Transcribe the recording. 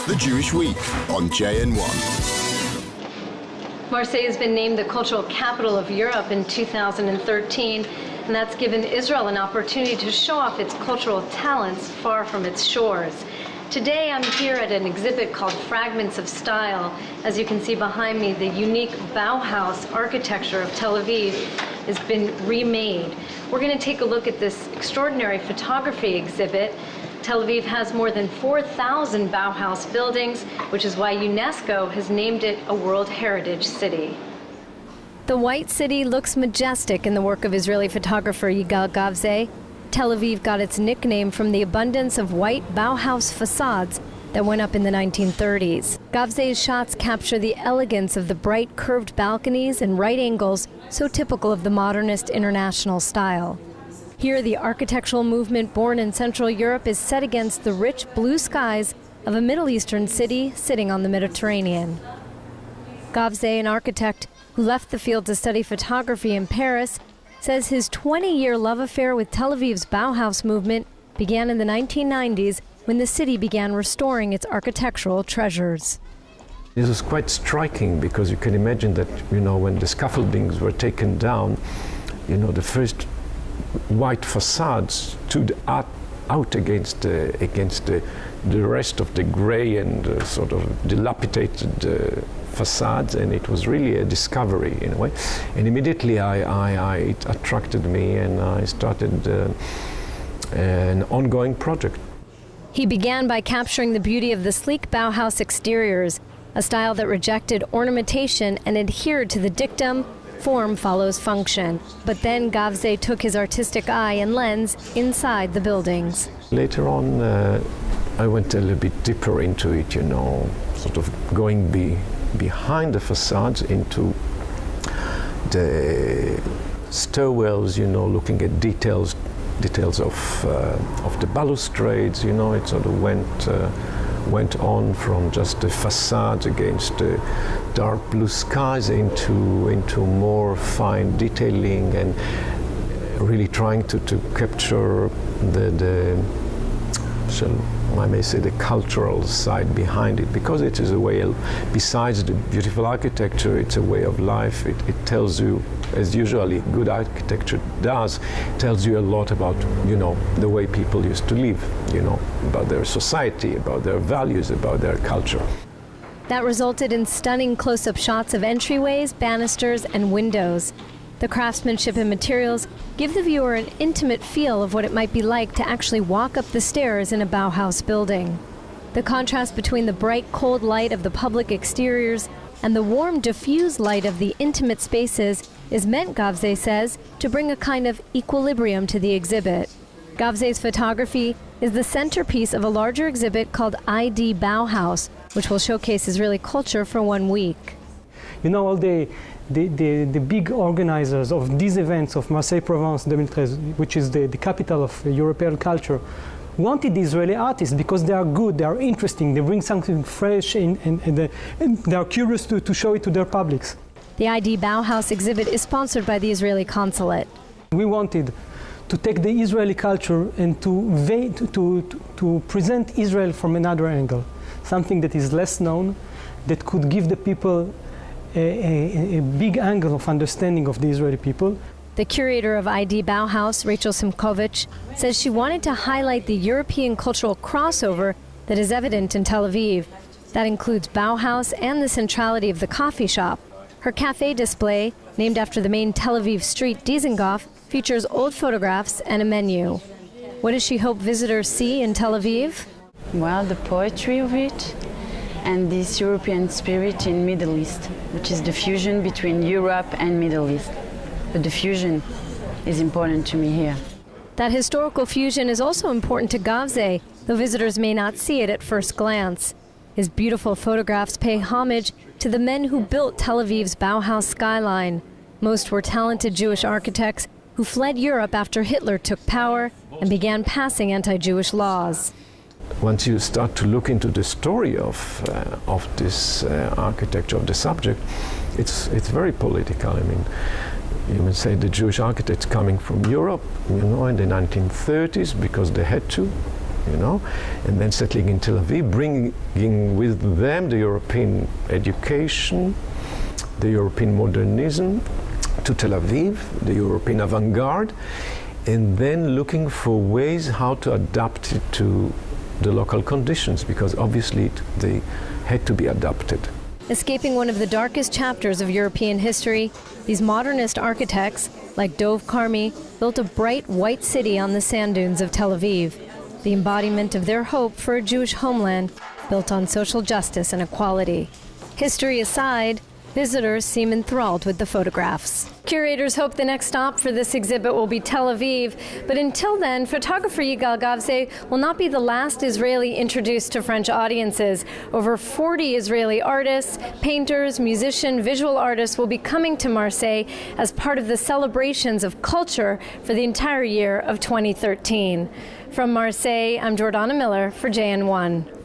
The Jewish Week on JN1. Marseille has been named the cultural capital of Europe in 2013, and that's given Israel an opportunity to show off its cultural talents far from its shores. Today I'm here at an exhibit called Fragments of Style. As you can see behind me, the unique Bauhaus architecture of Tel Aviv has been remade. We're going to take a look at this extraordinary photography exhibit. Tel Aviv has more than 4,000 Bauhaus buildings, which is why UNESCO has named it a World Heritage City. The White City looks majestic in the work of Israeli photographer Yigal Gavzeh. Tel Aviv got its nickname from the abundance of white Bauhaus facades that went up in the 1930s. Gavzeh's shots capture the elegance of the bright curved balconies and right angles so typical of the modernist international style. Here, the architectural movement born in Central Europe is set against the rich blue skies of a Middle Eastern city sitting on the Mediterranean. Gavzeh, an architect who left the field to study photography in Paris, says his 20-year love affair with Tel Aviv's Bauhaus movement began in the 1990s when the city began restoring its architectural treasures. This was quite striking because you can imagine that, when the scaffoldings were taken down, the first white facades stood out against the rest of the gray and sort of dilapidated facades, and it was really a discovery in a way. And immediately it attracted me, and I started an ongoing project. He began by capturing the beauty of the sleek Bauhaus exteriors, a style that rejected ornamentation and adhered to the dictum, form follows function. But then Gavzeh took his artistic eye and lens inside the buildings. Later on, I went a little bit deeper into it, sort of going behind the facades into the stairwells, looking at details of the balustrades. It sort of went on from just the facades against the dark blue skies into more fine detailing and really trying to capture I may say the cultural side behind it, because it is a way, besides the beautiful architecture, it's a way of life. It tells you, as usually good architecture does, tells you a lot about, the way people used to live, about their society, about their values, about their culture. That resulted in stunning close-up shots of entryways, banisters, and windows. The craftsmanship and materials give the viewer an intimate feel of what it might be like to actually walk up the stairs in a Bauhaus building. The contrast between the bright, cold light of the public exteriors and the warm, diffuse light of the intimate spaces is meant, Gavzeh says, to bring a kind of equilibrium to the exhibit. Gavzeh's photography is the centerpiece of a larger exhibit called ID Bauhaus, which will showcase Israeli culture for 1 week. All the big organizers of these events of Marseille Provence 2013, which is the capital of European culture, wanted the Israeli artists because they are good, they are interesting, they bring something fresh and they are curious to show it to their publics. The ID Bauhaus exhibit is sponsored by the Israeli consulate. We wanted to take the Israeli culture and to present Israel from another angle, something that is less known, that could give the people a big angle of understanding of the Israeli people. The curator of ID Bauhaus, Rachel Simkovich, says she wanted to highlight the European cultural crossover that is evident in Tel Aviv. That includes Bauhaus and the centrality of the coffee shop. Her cafe display, named after the main Tel Aviv street Dizengoff, features old photographs and a menu. What does she hope visitors see in Tel Aviv? Well, the poetry of it, and this European spirit in Middle East, which is the fusion between Europe and Middle East. But the fusion is important to me here. That historical fusion is also important to Gavzeh, though visitors may not see it at first glance. His beautiful photographs pay homage to the men who built Tel Aviv's Bauhaus skyline. Most were talented Jewish architects who fled Europe after Hitler took power and began passing anti-Jewish laws. Once you start to look into the story of this architecture, of the subject, it's very political. I mean, you would say the Jewish architects coming from Europe, in the 1930s, because they had to, you know, and then settling in Tel Aviv, bringing with them the European education, the European modernism to Tel Aviv, the European avant-garde, and then looking for ways how to adapt it to the local conditions, because obviously they had to be adapted. Escaping one of the darkest chapters of European history, these modernist architects, like Dov Karmi, built a bright white city on the sand dunes of Tel Aviv, the embodiment of their hope for a Jewish homeland built on social justice and equality. History aside, visitors seem enthralled with the photographs. Curators hope the next stop for this exhibit will be Tel Aviv, but until then, photographer Yigal Gavze will not be the last Israeli introduced to French audiences. Over 40 Israeli artists, painters, musicians, visual artists will be coming to Marseille as part of the celebrations of culture for the entire year of 2013. From Marseille, I'm Jordana Miller for JN1.